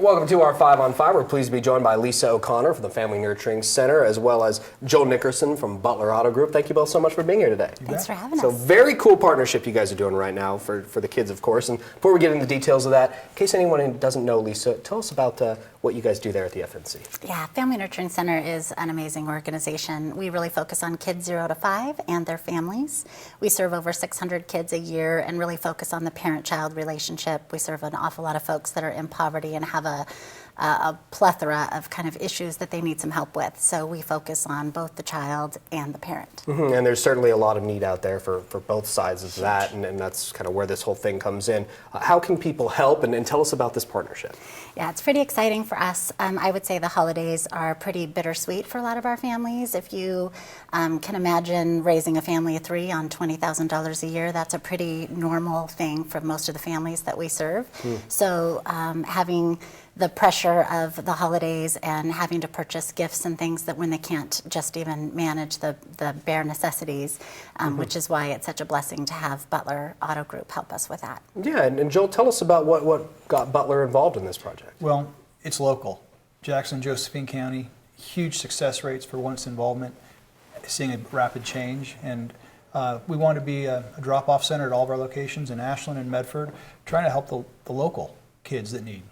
Welcome to our 5 on 5. We're pleased to be joined by Lisa O'Connor from the Family Nurturing Center, as well as Joel Nickerson from Butler Auto Group. Thank you both so much for being here today. Thanks for having us. So very cool partnership you guys are doing right now for the kids, of course. And before we get into the details of that, in case anyone doesn't know Lisa, tell us about what you guys do there at the FNC. Yeah, Family Nurturing Center is an amazing organization. We really focus on kids 0 to 5 and their families. We serve over 600 kids a year and really focus on the parent-child relationship. We serve an awful lot of folks that are in poverty and have a plethora of kind of issues that they need some help with. So we focus on both the child and the parent. Mm-hmm. And there's certainly a lot of need out there for both sides of that, and that's kind of where this whole thing comes in. How can people help, and tell us about this partnership? Yeah, it's pretty exciting for us. I would say the holidays are pretty bittersweet for a lot of our families. If you can imagine raising a family of 3 on $20,000 a year, that's a pretty normal thing for most of the families that we serve. So having the pressure of the holidays and having to purchase gifts and things that when they can't just even manage the bare necessities, which is why it's such a blessing to have Butler Auto Group help us with that. Yeah, and Joel, tell us about what got Butler involved in this project. Well, it's local. Jackson, Josephine County, huge success rates for once involvement, seeing a rapid change. And we want to be a drop-off center at all of our locations in Ashland and Medford, trying to help the local kids that need.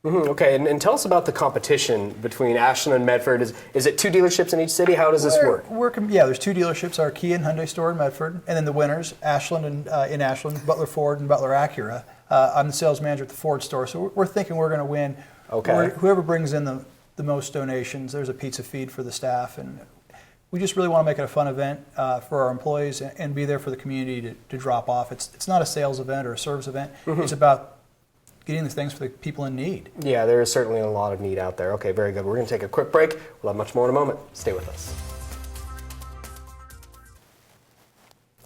Okay, and tell us about the competition between Ashland and Medford. Is it 2 dealerships in each city? How does this work? Yeah, there's 2 dealerships, our Kia and Hyundai store in Medford, and then the winners, Ashland and in Ashland, Butler Ford and Butler Acura. I'm the sales manager at the Ford store, so we're thinking we're going to win. Okay. Whoever brings in the most donations, there's a pizza feed for the staff, and we just really want to make it a fun event for our employees and be there for the community to drop off. It's not a sales event or a service event. It's about getting the things for the people in need. Yeah, there is certainly a lot of need out there. Okay, very good. We're going to take a quick break. We'll have much more in a moment. Stay with us.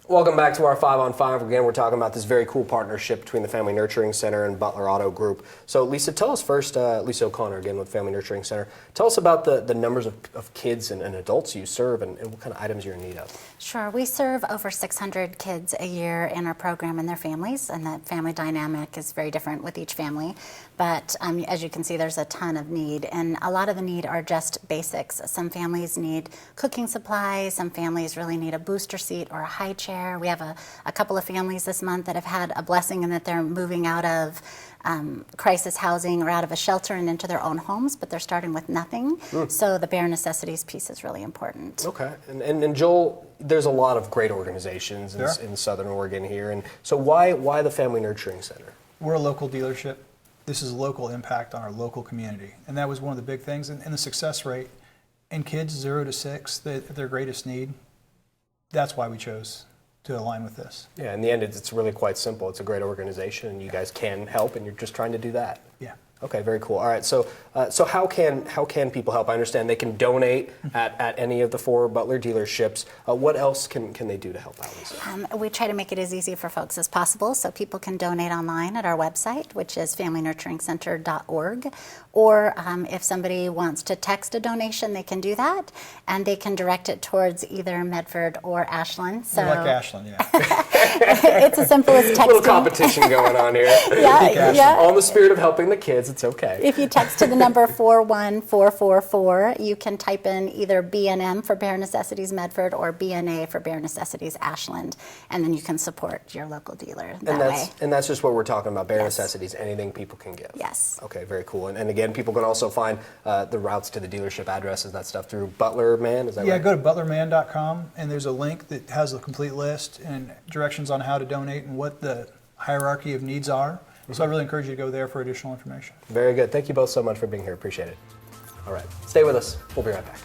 Welcome back to our 5 on 5. Again, we're talking about this very cool partnership between the Family Nurturing Center and Butler Auto Group. So, Lisa, tell us first, Lisa O'Connor, again, with Family Nurturing Center, tell us about the numbers of kids and adults you serve and what kind of items you're in need of. Sure. We serve over 600 kids a year in our program and their families, and that family dynamic is very different with each family. But as you can see, there's a ton of need, and a lot of the need are just basics. Some families need cooking supplies. Some families really need a booster seat or a high chair. We have a couple of families this month that have had a blessing in that they're moving out of crisis housing or out of a shelter and into their own homes, but they're starting with nothing. So the bare necessities piece is really important. Okay. And Joel, there's a lot of great organizations in Southern Oregon here. And so why the Family Nurturing Center? We're a local dealership. This is a local impact on our local community. And that was one of the big things. And the success rate in kids 0 to 6, their greatest need, that's why we chose to align with this. Yeah, in the end, it's really quite simple. It's a great organization, and you guys can help, and you're just trying to do that. Yeah. Okay, very cool. All right, so how can people help? I understand they can donate at any of the 4 Butler dealerships. What else can they do to help out, Lisa? We try to make it as easy for folks as possible, so people can donate online at our website, which is familynurturingcenter.org. Or if somebody wants to text a donation, they can do that, and they can direct it towards either Medford or Ashland. So We like Ashland, yeah. it's as simple as texting. A little competition going on here. Yeah. All in the spirit of helping the kids, it's okay. If you text to the number 41444, you can type in either B&M for Bare Necessities Medford or BNA for Bare Necessities Ashland, and then you can support your local dealer that way. And that's just what we're talking about, bare necessities, anything people can give. Yes. Okay, very cool. And again, people can also find the routes to the dealership addresses, that stuff through Butler Man, is that right? Yeah, go to butlerman.com, and there's a link that has a complete list and directions on how to donate and what the hierarchy of needs are. So I really encourage you to go there for additional information. Very good. Thank you both so much for being here. Appreciate it. All right. Stay with us. We'll be right back.